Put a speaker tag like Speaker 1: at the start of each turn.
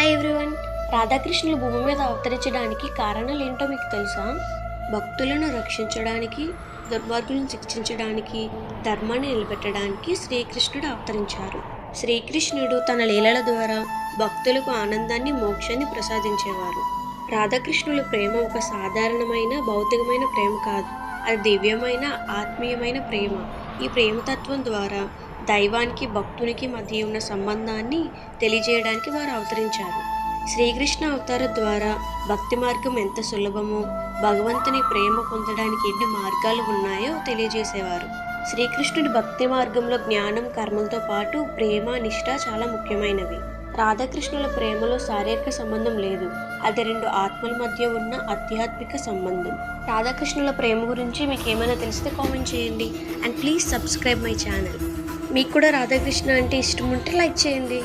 Speaker 1: Hi everyone. రాధాకృష్ణులు భూమి మీద అవతరించడానికి కారణాలు ఏంటో మీకు తెలుసా? భక్తులను రక్షించడానికి, దుర్మార్గులను శిక్షించడానికి, ధర్మాన్ని నిలబెట్టడానికి శ్రీకృష్ణుడు అవతరించారు. శ్రీకృష్ణుడు తన లీలల ద్వారా భక్తులకు ఆనందాన్ని, మోక్షాన్ని ప్రసాదించేవారు. రాధాకృష్ణుల ప్రేమ ఒక సాధారణమైన భౌతికమైన ప్రేమ కాదు, అది దివ్యమైన, ఆత్మీయమైన ప్రేమ. ఈ ప్రేమతత్వం ద్వారా దైవానికి, భక్తునికి మధ్య ఉన్న సంబంధాన్ని తెలియజేయడానికి వారు అవతరించారు. శ్రీకృష్ణ అవతారం ద్వారా భక్తి మార్గం ఎంత సులభమో, భగవంతుని ప్రేమ పొందడానికి ఎన్ని మార్గాలు ఉన్నాయో తెలియజేసేవారు. శ్రీకృష్ణుడి భక్తి మార్గంలో జ్ఞానం, కర్మలతో పాటు ప్రేమ, నిష్ఠ చాలా ముఖ్యమైనవి. రాధాకృష్ణుల ప్రేమలో శారీరక సంబంధం లేదు, అది రెండు ఆత్మల మధ్య ఉన్న ఆధ్యాత్మిక సంబంధం. రాధాకృష్ణుల ప్రేమ గురించి మీకు ఏమైనా తెలిస్తే కామెంట్ చేయండి. And please subscribe my channel. మీకు కూడా రాధాకృష్ణ అంటే ఇష్టం ఉంటే లైక్ చేయండి.